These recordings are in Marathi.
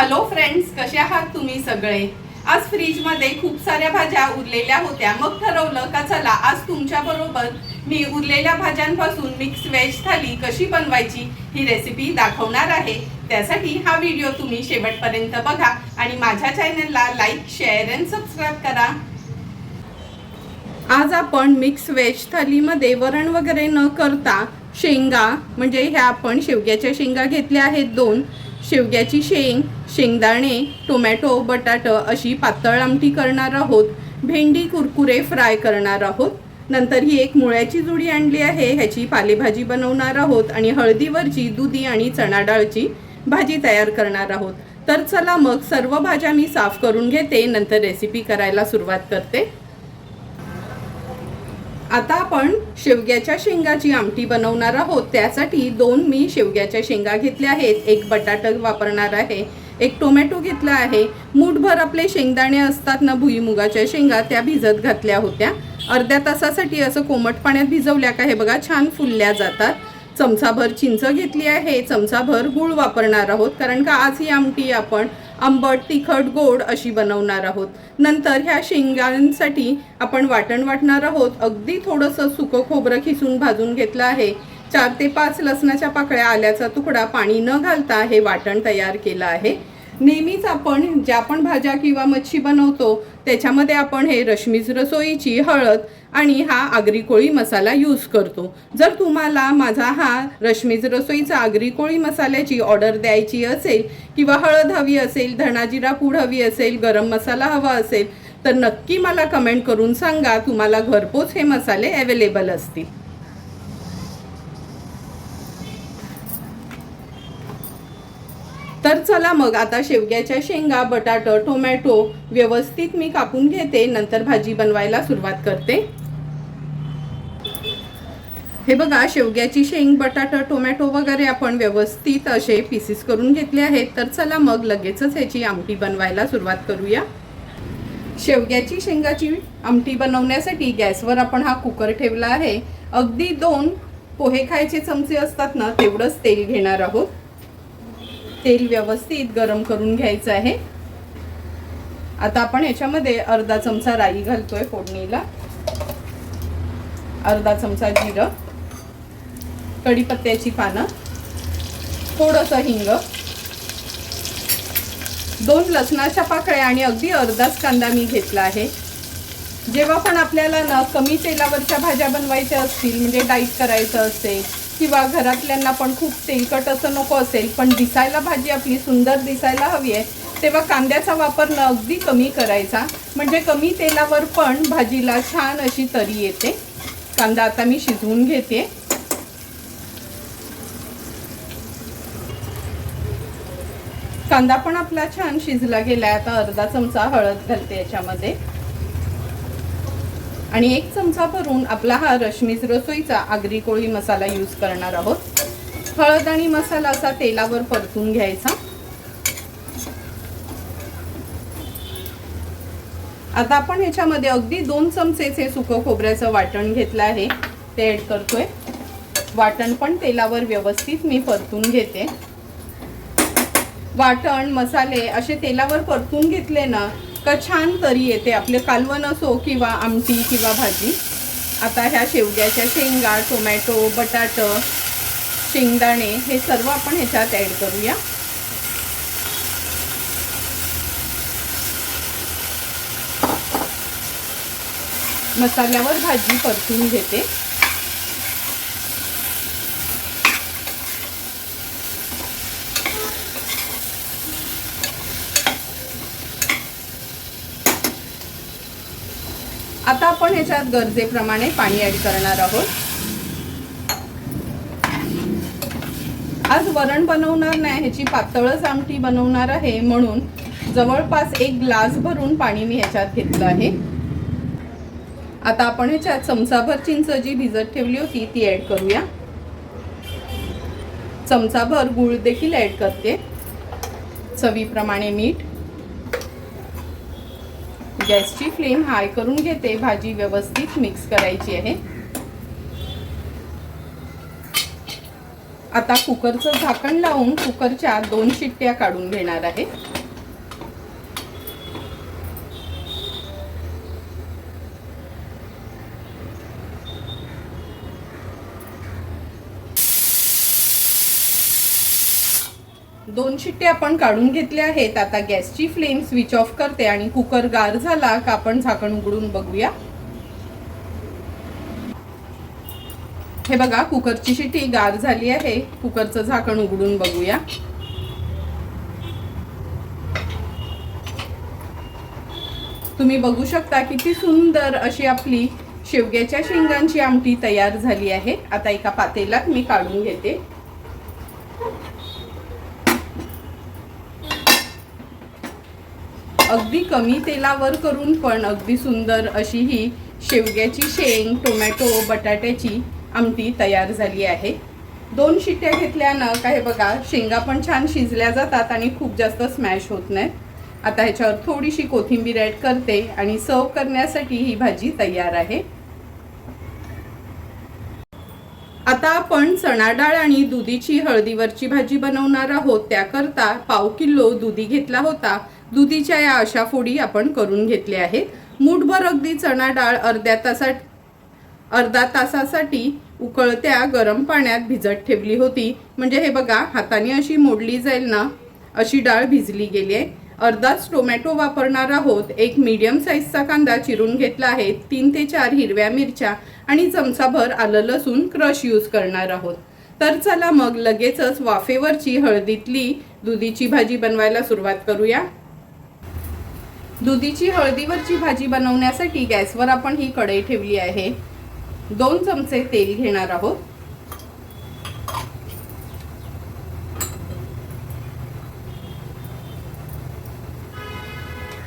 हॅलो फ्रेंड्स, कसे आहात तुम्ही सगळे। आज फ्रीज मध्ये खूप साऱ्या भाज्या उरलेल्या होत्या। मग ठरवलं का चला आज तुमच्या बरोबर मी उरलेल्या भाज्यांपासून मिक्स व्हेज थाली कशी बनवायची ही रेसिपी दाखवणार आहे। त्यासाठी हा व्हिडिओ तुम्ही शेवटपर्यंत बघा आणि माझ्या चॅनलला लाईक, शेअर आणि सबस्क्राइब करा। आज आपण मिक्स व्हेज थालीमध्ये वरण वगैरे न करता शेंगा म्हणजे ह्या आपण शेवग्याच्या शेंगा घेतल्या आहेत 2, शेवग्याची शेंग, शेंगदाणे, टोमॅटो, बटाटा अशी पातळ आमटी करणार आहोत। भेंडी कुरकुरे फ्राय करणार आहोत। नंतर ही एक मुळ्याची जुडी आणली आहे, ह्याची पालेभाजी बनवणार आहोत आणि हळदीवरची दुधी आणि चणा डाळची भाजी तयार करणार आहोत। तर चला मग सर्व भाज्या मी साफ करून घेते, नंतर रेसिपी करायला सुरुवात करते। आता आपण शेवग्याच्या शेंगाची आमटी बनवणार आहोत। त्यासाठी 2 मी शेवग्याच्या शेंगा घेतल्या आहेत, 1 बटाटा वापरणार आहे, 1 टोमॅटो घेतला आहे, मूठभर आपले शेंगदाणे असतात ना भुईमुगाच्या शेंगा त्या भिजत घातल्या होत्या। अर्ध्या तासासाठी असं कोमट पाण्यात भिजवल्या का हे बघा छान फुलल्या जातात। चमचाभर चिंच घेतली आहे, चमचाभर गूळ वापरणार आहोत, कारण का आज ही आमटी आपण आंबट, तिखट, गोड अशी बनवणार आहोत। नंतर ह्या शेंगांसाठी आपण वाटण वाटणार आहोत। अगदी थोडंसं सुकं खोबरं खिसून भाजून घेतलं आहे। 4 ते 5 लसणाच्या पाकळ्या, आल्याचा तुकडा, पाणी न घालता हे वाटण तयार केलं आहे। नेहमीच आपण ज्या पण भाज्या किंवा मच्छी बनवतो त्याच्यामध्ये आपण हे रश्मीज रसोईची हळद आणि हा आगरी कोळी मसाला यूज करतो। जर तुम्हाला माझा हा रश्मीज रसोईचा आगरी कोळी मसाल्याची ऑर्डर द्यायची असेल किंवा हळद हवी असेल, धणाजिरा पूड हवी असेल, गरम मसाला हवा असेल तर नक्की मला कमेंट करून सांगा, तुम्हाला घरपोच हे मसाले अवेलेबल असतील। तर चला मग आता शेवग्याच्या शेंगा, बटाटा, टोमॅटो व्यवस्थित मी कापून घेते, नंतर भाजी बनवायला सुरुवात करते। हे बघा शेवग्याची शेंग, बटाटा, टोमॅटो वगैरे आपण व्यवस्थित असे पीसेस करून घेतले आहेत। तर चला मग लगेचच ह्याची आमटी बनवायला सुरुवात करूया। शेवग्याची शेंगाची आमटी बनवण्यासाठी गॅसवर आपण हा कुकर ठेवला आहे। अगदी 2 पोहे खायचे चमचे असतात ना तेवढंच तेल घेणार आहोत। तेल व्यवस्थित गरम करून घ्यायचं आहे। आता आपण याच्यामध्ये अर्धा चमचा राई घालतोय फोडणीला, अर्धा चमचा जिरं, कढीपत्त्याची पानं, थोडंसं हिंग, 2 लसणाच्या पाकळ्या आणि अगदी अर्धाच कांदा मी घेतला आहे। जेव्हा पण आपल्याला ना कमी तेलावरच्या भाज्या बनवायच्या असतील, म्हणजे डाईट करायचं असेल किंवा घरातल्यांना पण खूप तेलकट असं नको असेल पण दिसायला भाजी आपली सुंदर दिसायला हवी आहे, तेव्हा कांद्याचा वापर न अगदी कमी करायचा, म्हणजे कमी तेलावर पण भाजीला छान अशी तरी येते। कांदा आता मी शिजवून घेते। कांदा पण आपला छान शिजला गेलाय। आता अर्धा चमचा हळद घालते याच्यामध्ये आणि 1 चमचा भरून आपला हा रश्मीज रसोईचा आगरी कोळी मसाला यूज करणार आहोत। हळद आणि मसाला असा तेलावर परतून घ्यायचा। आता आपण याच्यामध्ये अगदी 2 चमचेचे सुकं खोबऱ्याचं वाटण घेतलं आहे, ते ऍड करतोय। वाटण पण तेलावर व्यवस्थित मी परतून घेते। वाटण मसाले असे तेलावर परतून घेतले ना का छान तरी येते, आपले कालवण असो किंवा आमटी किंवा भाजी। आता ह्या शेवग्याच्या शेंगा, टोमॅटो, बटाटा, शेंगदाणे हे सर्व आपण ह्याच्यात ॲड करूया। मसाल्यावर भाजी परतून घेते। आता आपण ह्याच्यात गरजेप्रमाणे पाणी ॲड करणार आहोत। आज वरण बनवणार नाही, ह्याची पातळच आमटी बनवणार आहे, म्हणून जवळपास 1 ग्लास भरून पाणी मी ह्याच्यात घेतलं आहे। आता आपण ह्याच्यात चमचाभर चिंच जी भिजत ठेवली होती ती ॲड करूया। चमचाभर गूळ देखील ॲड करते, चवीप्रमाणे मीठ। गॅसची फ्लेम हाय करून घेते, भाजी व्यवस्थित मिक्स करायची आहे। आता कुकरचं झाकण लावून कुकरच्या 2 शिट्ट्या काढून घेणार आहे. दोन शिट्ट्या आपण काढून घेतल्या आहेत. आता गॅसची फ्लेम स्विच ऑफ करते आणि कुकर गार झाला का आपण झाकण उघडून बघूया. हे बघा, कुकरची शिट्टी गार झाली आहे. कुकरचं झाकण उघडून बघूया. तुम्ही बघू शकता किती सुंदर अशी आपली शेवग्याच्या शेंगांची आमटी तयार झाली आहे. आता एका पातेल्यात मी काढून घेते. अगदी कमी तेलावर करून पण अगदी सुंदर अशी ही शेवग्याची शेंग, टोमॅटो, बटाट्याची आमटी तयार झाली आहे. 2 शिट्ट्या घेतल्यानं काय बघा, शेंगा पण छान शिजल्या जातात आणि खूप जास्त स्मॅश होत नाहीत. आता ह्याच्यावर थोडीशी कोथिंबीर ॲड करते आणि सर्व करण्यासाठी ही भाजी तयार आहे. आता आपण चणा डाळ आणि दुधीची हळदीवरची भाजी बनवणार आहोत. त्याकरता पाव किलो दुधी घेतला होता. दुधीच्या या अशा फोडी आपण करून घेतल्या आहेत. मूठभर अगदी चणा डाळ अर्धा तासासाठी उकळत्या गरम पाण्यात भिजत ठेवली होती. म्हणजे हे बघा, हाताने अशी मोडली जाईल ना अशी डाळ भिजली गेली आहे. अर्धाच टोमॅटो वापरणार आहोत. एक मीडियम साईजचा कांदा चिरून घेतला आहे. 3 ते 4 हिरव्या मिरच्या आणि चमचाभर आलं लसूण क्रश यूज करणार आहोत. तर चला मग लगेचच वाफेवरची हळदीतली दुधीची भाजी बनवायला सुरुवात करूया. दुधीची हळदीवरची भाजी बनवण्यासाठी गॅसवर आपण ही कढई ठेवली आहे. 2 चमचे तेल घेणार आहोत.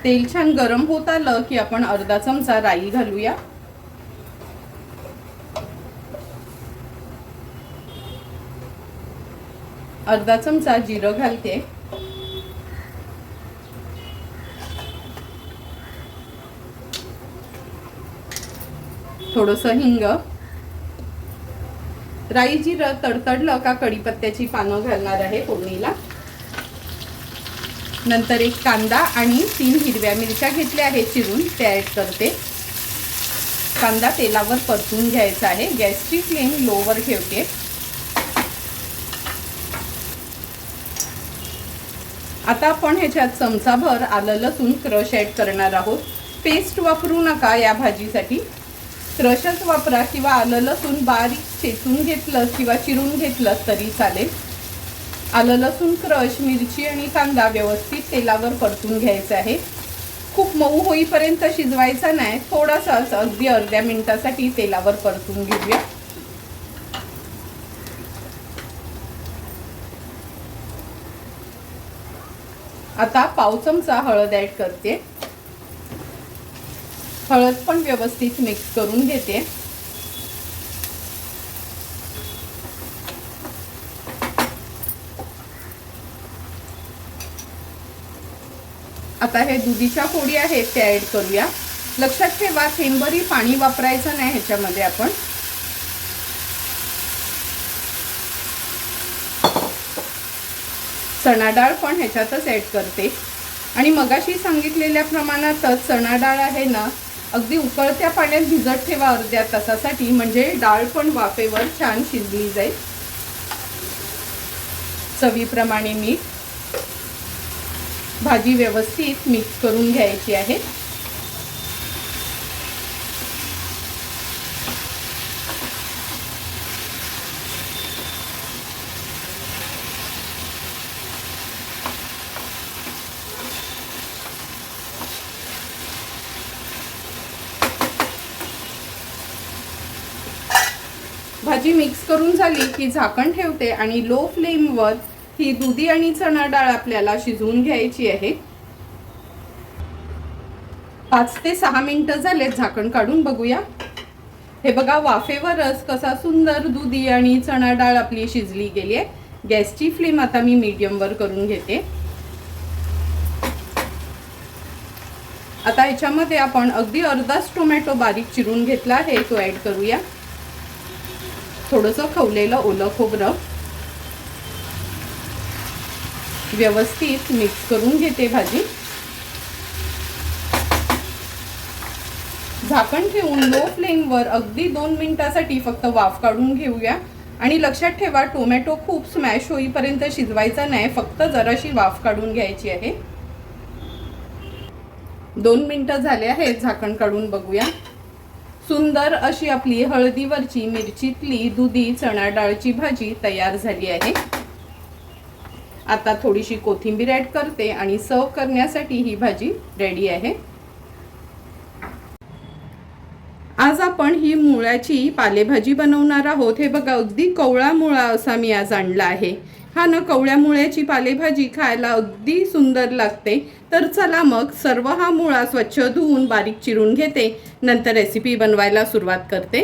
तेल छान गरम होत आलं की आपण अर्धा चमचा राई घालूया. अर्धा चमचा जिरं घालते. थोडंसं हिंग. राई जिरं तडतडलं का कढीपत्त्याची पानं घालणार आहे फोडणीला. नंतर एक कांदा आणि 3 हिरव्या मिरच्या घेतल्या आहेत चिरून, ते ॲड करते. कांदा तेलावर परतून घ्यायचा आहे. गॅसची फ्लेम लोवर ठेवते. आता आपण ह्याच्यात चमचाभर आलं लसूण क्रश ॲड करणार आहोत. पेस्ट वापरू नका या भाजीसाठी, क्रशच वापरा किंवा आलं लसूण बारीक चेचून घेतलं किंवा चिरून घेतलं तरी चालेल. आलं लसूण क्रश, मिरची आणि कांदा व्यवस्थित तेलावर परतून घ्यायचा आहे. खूप मऊ होईपर्यंत शिजवायचा नाही, थोडासाच अगदी अर्ध्या मिनिटासाठी तेलावर परतून घेऊया. आता पाव चमचा हळद ॲड करते. हळद पण व्यवस्थित मिक्स करून घेते. आता हे दुधीच्या फोडी आहेत त्या ॲड करूया. लक्षात ठेवा, थेंबरी पाणी वापरायचं नाही ह्याच्यामध्ये आपण. चणा डाळ पण ह्याच्यातच ॲड करते. आणि मगाशी सांगितलेल्या प्रमाणातच चणा डाळ आहे ना, अगदी उकळत्या पाण्यात भिजत ठेवा अर्ध्या तासासाठी, म्हणजे डाळ पण वाफेवर छान शिजली जाईल. चवीप्रमाणे मीठ. भाजी व्यवस्थित मिक्स करून घ्यायची आहे. भाजी मिक्स करून झाली की झाकण ठेवते आणि लो फ्लेमवर ही दुधी आणि चणा डाळ आपल्याला शिजवून घ्यायची आहे. 5 ते 6 मिनिटं झालेत. झाकण काढून बघूया. हे बघा, वाफेवरच कसा सुंदर दुधी आणि चणा डाळ आपली शिजली गेली आहे. गॅसची फ्लेम आता मी मीडियमवर करून घेते. आता ह्याच्यामध्ये आपण अगदी अर्धाच टोमॅटो बारीक चिरून घेतला आहे, तो ॲड करूया. थोडंसं खवलेलं ओलं खोबरं. व्यवस्थित मिक्स करून घेते भाजी। झाकण ठेवून लो फ्लेमवर अगदी 2 मिनिटासाठी फक्त वाफ काढून घेऊया। आणि लक्षात ठेवा, टोमॅटो खूप स्मॅश होईपर्यंत शिजवायचा नाही, फक्त जराशी वाफ काढून घ्यायची आहे। 2 मिनिटं झाले आहेत, झाकण काढून बघूया। सुंदर अशी आपली हळदीवरची मिरचीतली दुधी चणा डाळची भाजी तयार झाली आहे। आता थोडीशी कोथिंबीर ॲड करते आणि सर्व करण्यासाठी ही भाजी रेडी आहे। आज आपण ही मुळ्याची पालेभाजी बनवणार आहोत। हे बघा, अगदी कवळा मुळा असा मी आज आणला आहे। हा ना, कवळ्या मुळ्याची पालेभाजी खायला अगदी सुंदर लागते। तर चला मग सर्व हा मुळा स्वच्छ धुवून बारीक चिरून घेते, नंतर रेसिपी बनवायला सुरुवात करते।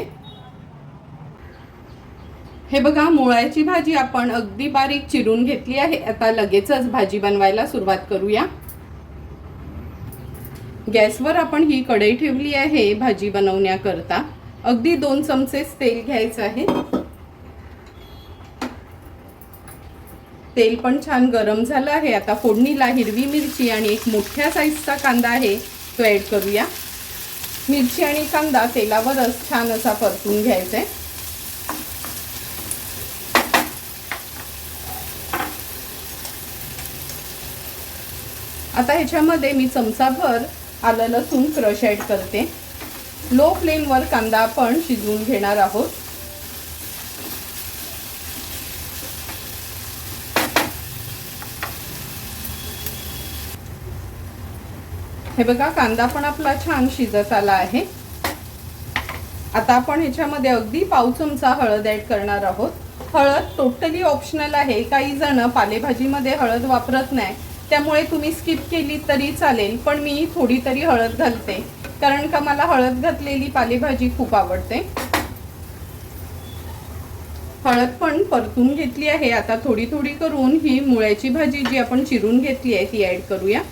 हे बघा, मुळ्याची भाजी आपण अगदी बारीक चिरून घेतली आहे। आता लगेचच भाजी बनवायला सुरुवात करूया। गॅसवर आपण ही कढई ठेवली आहे भाजी बनवण्याकरता। अगदी 2 चमचे तेल घ्यायचं आहे। तेल पण छान गरम झालं आहे। आता फोडणीला हिरवी मिरची आणि एक मोठ्या साईजचा कांदा आहे तो ॲड करूया। मिरची आणि कांदा तेलावरच छान असा परतून घ्यायचा आहे। आता ह्याच्यामध्ये मी चमचाभर आलं लसूण क्रश ॲड करते। लो फ्लेमवर कांदा आपण शिजवून घेणार आहोत। हे बघा, कांदा पण आपला छान शिजत आला आहे। आता आपण ह्याच्यामध्ये अगदी पाव चमचा हळद ॲड करणार आहोत। हळद टोटली ऑप्शनल आहे। काही जण पालेभाजीमध्ये हळद वापरत नाही, त्यामुळे तुम्ही स्किप केली तरी चालेल, पण मी थोडी तरी हळद घालते, कारण का मला हळद घातलेली पालेभाजी खूप आवडते। हळद पण परतून घेतली आहे। आता थोडी थोडी करून ही मुळ्याची भाजी जी आपण चिरून घेतली आहे ती ॲड करूया।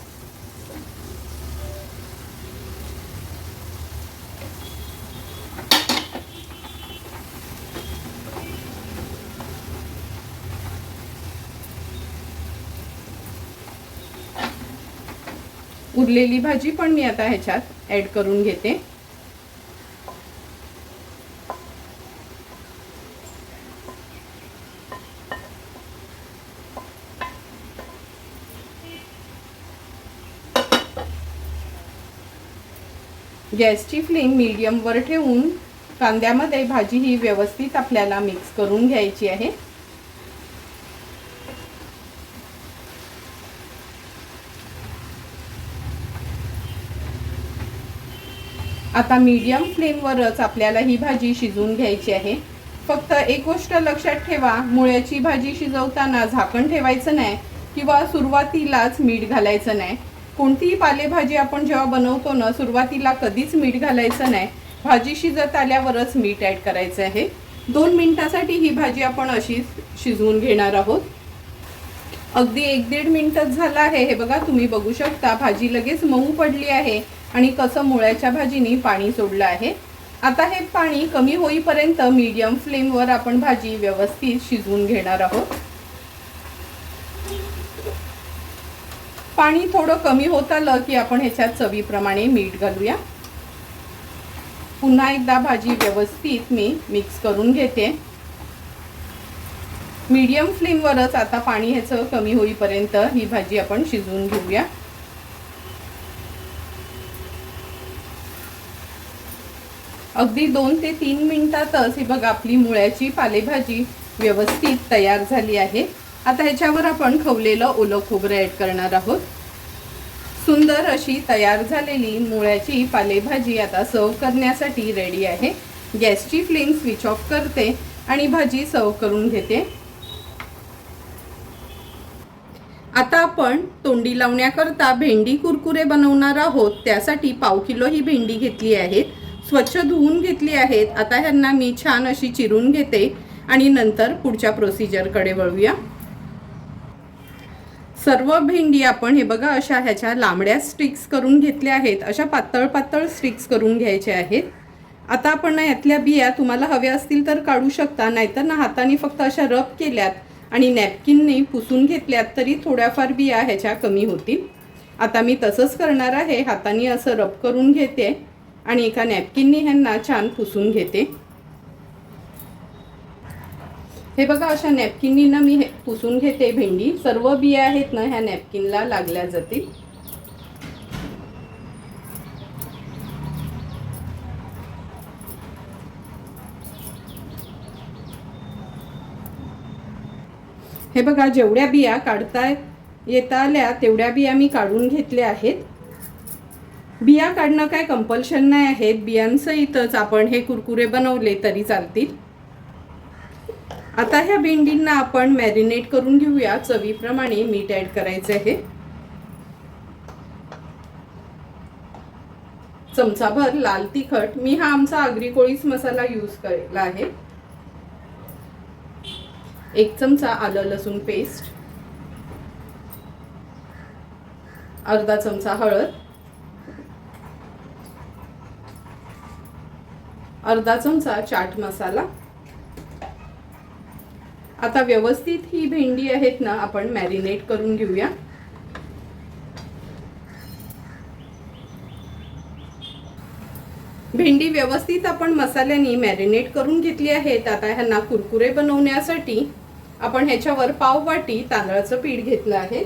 उरलेली भाजी पण मी आता ह्याच्यात ॲड करून घेते। गॅसची फ्लेम मीडियमवर ठेवून कांद्यामध्ये भाजी ही व्यवस्थित आपल्याला मिक्स करून घ्यायची आहे। आता मीडियम फ्लेमवरच आपल्याला ही भाजी शिजवून घ्यायची आहे। फक्त एक गोष्ट लक्षात ठेवा, मुळ्याची भाजी शिजवताना झाकण ठेवायचं नाही किंवा सुरुवातीलाच मीठ घालायचं नाही। कोणतीही पालेभाजी आपण जेव्हा बनवतो ना, सुरुवातीला कधीच मीठ घालायचं नाही। भाजी शिजत आल्यावरच मीठ ॲड करायचं आहे। 2 मिनिटासाठी ही भाजी आपण अशी शिजवून घेणार आहोत। अगदी 1-1.5 मिनिटच झालं आहे। हे बघा, तुम्ही बघू शकता भाजी लगेच मऊ पडली आहे आणि कसं मुळ्याच्या भाजीने पाणी सोडलं आहे। आता हे पाणी कमी होईपर्यंत मीडियम फ्लेमवर आपण भाजी व्यवस्थित शिजवून घेणार आहोत। पाणी थोडं कमी होत आलं की आपण ह्याच्यात चवीप्रमाणे मीठ घालूया। पुन्हा एकदा भाजी व्यवस्थित मी मिक्स करून घेते। मीडियम फ्लेमवरच आता पाणी ह्याचं कमी होईपर्यंत ही भाजी आपण शिजवून घेऊया। अगदी 2 ते 3 मिनिटातच ही बघा आपली मुळ्याची पालेभाजी व्यवस्थित तयार झाली आहे। आता ह्याच्यावर आपण खवलेलं ओलं खोबरं ॲड करणार आहोत। सुंदर अशी तयार झालेली मुळ्याची पालेभाजी आता सर्व करण्यासाठी रेडी आहे। गॅसची फ्लेम स्विच ऑफ करते आणि भाजी सर्व करून घेते। आता आपण तोंडी लावण्याकरता भेंडी कुरकुरे बनवणार आहोत। त्यासाठी पाव किलो ही भेंडी घेतली आहे, स्वच्छ धुवून घेतली आहेत। आता ह्यांना मी छान अशी चिरून घेते आणि नंतर पुढच्या प्रोसिजरकडे वळूया। सर्व भेंडी आपण हे बघा अशा ह्याच्या लांबड्या स्टिक्स करून घेतल्या आहेत। अशा पातळ पातळ स्टिक्स करून घ्यायच्या आहेत। आता आपण यातल्या बिया तुम्हाला हव्या असतील तर काढू शकता, नाहीतर ना हाताने फक्त अशा रब केल्यात आणि नॅपकिनने पुसून घेतल्यात तरी थोड्याफार बिया ह्याच्या कमी होतील. आता मी तसंच करणार आहे. हाताने असं रब करून घेते आणि एका नॅपकिनने ह्यांना छान पुसून घेते. हे बघा, अशा नॅपकिननी ना मी हे पुसून घेते भेंडी. सर्व बिया आहेत ना ह्या नॅपकिनला लागल्या जातील. हे बघा, जेवढ्या बिया काढता येता आल्या तेवढ्या बिया मी काढून घेतल्या आहेत. बिया काढणं काय कंपल्शन नाही आहे. बियांसहितच आपण हे कुरकुरे बनवले तरी चालतील. आता ह्या भेंडींना आपण मॅरिनेट करून घेऊया. चवीप्रमाणे मीठ ॲड करायचं आहे. चमचाभर लाल तिखट. मी हा आमचा आगरी कोळीच मसाला यूज केला आहे. 1 चमचा आलं लसूण पेस्ट, अर्धा चमचा हळद, अर्धा चमचा चाट मसाला. आता व्यवस्थित ही भेंडी आहेत ना आपण मॅरिनेट करून घेऊया. भेंडी व्यवस्थित आपण मसाल्याने मॅरिनेट करून घेतली आहेत. आता ह्यांना कुरकुरे बनवण्यासाठी आपण ह्याच्यावर पाववाटी तांदळाचं पीठ घेतलं आहे.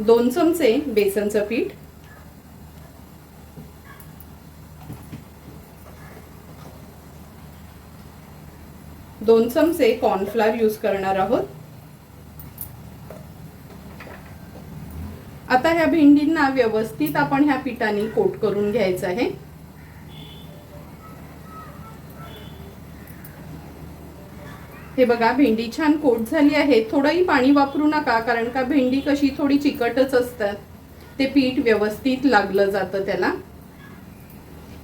2 चमचे बेसनचं पीठ, 2 चमचे कॉर्नफ्लोअर यूज करणार आहोत. आता ह्या भेंडींना व्यवस्थित आपण ह्या पिठाने कोट करून घ्यायचं आहे. हे बघा, भेंडी छान कोट झाली आहे. थोडंही पाणी वापरू नका, कारण का भेंडी कशी थोडी चिकटच असतात. ते पीठ व्यवस्थित लागलं जातं त्याला.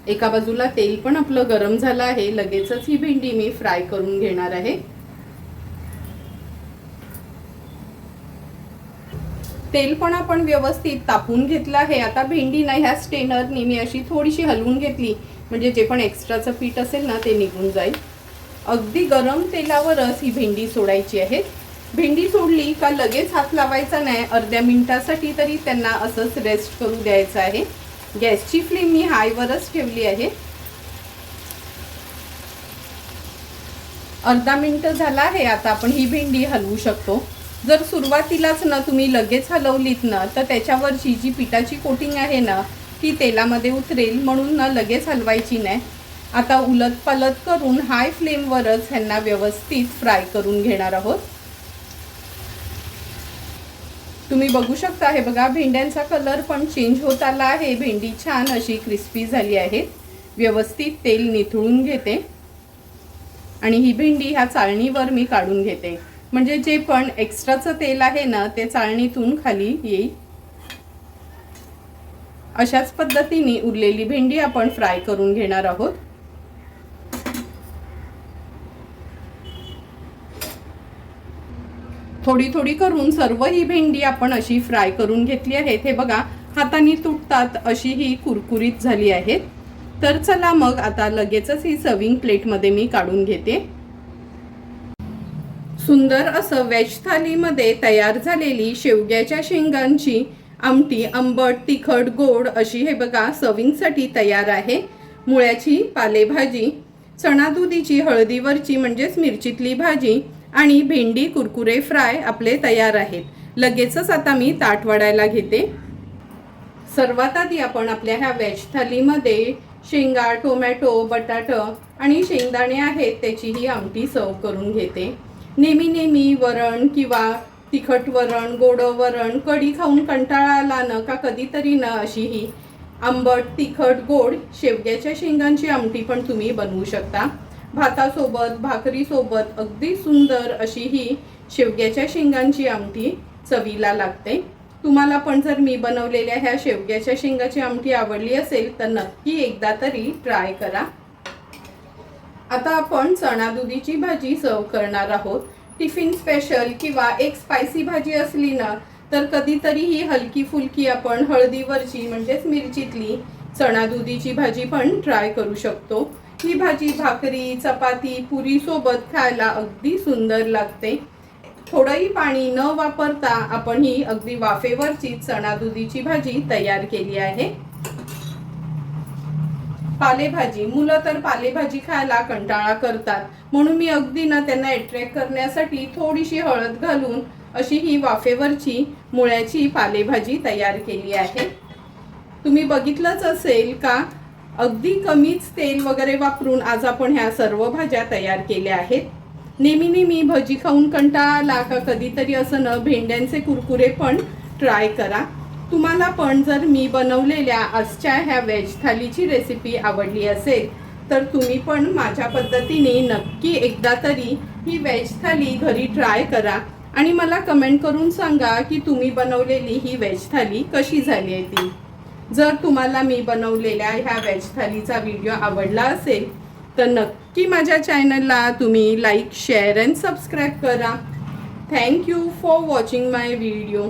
एका बाजूला तेल पण आपलं गरम झालं आहे. लगेचच ही भेंडी मी फ्राय करून घेणार आहे. तेल पण आपण व्यवस्थित तापून घेतलं आहे. आता भेंडी ना ह्या स्टेनरनी मी अशी थोडीशी हलवून घेतली, म्हणजे जे पण एक्स्ट्राचं पीठ असेल ना ते निघून जाईल. अगदी गरम तेलावरच ही भेंडी सोडायची आहे. भेंडी सोडली का लगेच हात लावायचा नाही. अर्ध्या मिनिटासाठी तरी त्यांना असंच रेस्ट करू द्यायचं आहे. गॅसची फ्लेम मी हायवरच ठेवली आहे. अर्धा मिनिट झाला आहे. आता आपण ही भेंडी हलवू शकतो. जर सुरुवातीलाच ना तुम्ही लगेच हलवलीत ना तर त्याच्यावरची जी पिठाची कोटिंग आहे ना ती तेलामध्ये उतरेल, म्हणून ना लगेच हलवायची नाही. आता उलट पलट करून हाय फ्लेमवरच ह्यांना व्यवस्थित फ्राय करून घेणार आहोत. तुम्ही बघू शकता. हे बघा, भेंड्यांचा कलर पण चेंज होत आला आहे. भेंडी छान अशी क्रिस्पी झाली आहे. व्यवस्थित तेल निथळून घेते आणि ही भेंडी ह्या चाळणीवर मी काढून घेते, म्हणजे जे पण एक्स्ट्राचं तेल आहे ना ते चाळणीतून खाली येईल. अशाच पद्धतीने उरलेली भेंडी आपण फ्राय करून घेणार आहोत. थोडी थोडी करून सर्व ही भेंडी आपण अशी फ्राय करून घेतली आहे. हे बघा, हाताने तुटतात अशी ही कुरकुरीत झाली आहेत. तर चला मग आता लगेचच ही सर्विंग प्लेटमध्ये मी काढून घेते. सुंदर असं वेज थालीमध्ये तयार झालेली शेवग्याच्या शेंगांची आमटी, आंबट, तिखट, गोड अशी हे बघा सर्विंगसाठी तयार आहे. मुळ्याची पालेभाजी, चणादुधीची हळदीवरची म्हणजेच मिरचीतली भाजी आणि भेंडी कुरकुरे फ्राय आपले तयार आहेत. लगेचच आता मी ताट वाढायला घेते. सर्वात आधी आपण आपल्या ह्या वेज थालीमध्ये शेंगा, टोमॅटो, बटाटा आणि शेंगदाणे आहेत त्याची ही आमटी सर्व करून घेते. नेहमी वरण किंवा तिखट वरण, गोड वरण, कढी खाऊन कंटाळा आला ना का कधीतरी ना अशी ही आंबट, तिखट, गोड शेवग्याच्या शेंगांची आमटी पण तुम्ही बनवू शकता. भातासोबत, भाकरीसोबत अगदी सुंदर अशी ही शेवग्याच्या शेंगांची आमटी चवीला लागते. तुम्हाला पण जर मी बनवलेल्या ह्या शेवग्याच्या शेंगाची आमटी आवडली असेल तर नक्की एकदा तरी ट्राय करा. आता आपण चणादुधीची भाजी सर्व करणार आहोत. टिफिन स्पेशल किंवा एक स्पायसी भाजी असली ना तर कधीतरी ही हलकी फुलकी आपण हळदीवरची म्हणजेच मिरचीतली चणादुधीची भाजी पण ट्राय करू शकतो. ही भाजी भाकरी चपाती पुरी सोबत खायला अगदी सुंदर लागते. थोडंही पाणी न वापरता आपण ही अगदी वाफेवरची चणा दुधीची भाजी तयार केली आहे. पालेभाजी, मुलं तर पालेभाजी खायला कंटाळा करतात, म्हणून मी अगदी ना त्यांना अट्रॅक्ट करण्यासाठी थोडीशी हळद घालून अशी ही वाफेवरची मुळ्याची पालेभाजी तयार केली आहे. तुम्ही बघितलंच असेल का, अगदी कमीच तेल वगैरे वापरून आज आपण ह्या सर्व भाज्या तयार केल्या आहेत. नेहमी भजी खाऊन कंटाळा आला का कधीतरी असं न भेंड्यांचे कुरकुरे पण ट्राय करा. तुम्हाला पण जर मी बनवलेल्या आजच्या ह्या व्हेज थालीची रेसिपी आवडली असेल तर तुम्ही पण माझ्या पद्धतीने नक्की एकदा तरी ही व्हेज थाली घरी ट्राय करा आणि मला कमेंट करून सांगा की तुम्ही बनवलेली ही व्हेज थाली कशी झाली आहे ती. जर तुम्हाला मी बनवलेल्या ह्या व्हेज थालीचा व्हिडिओ आवडला असेल तर नक्की माझ्या चॅनलला तुम्ही लाईक शेअर अँड सबस्क्राईब करा. Thank you for watching my video.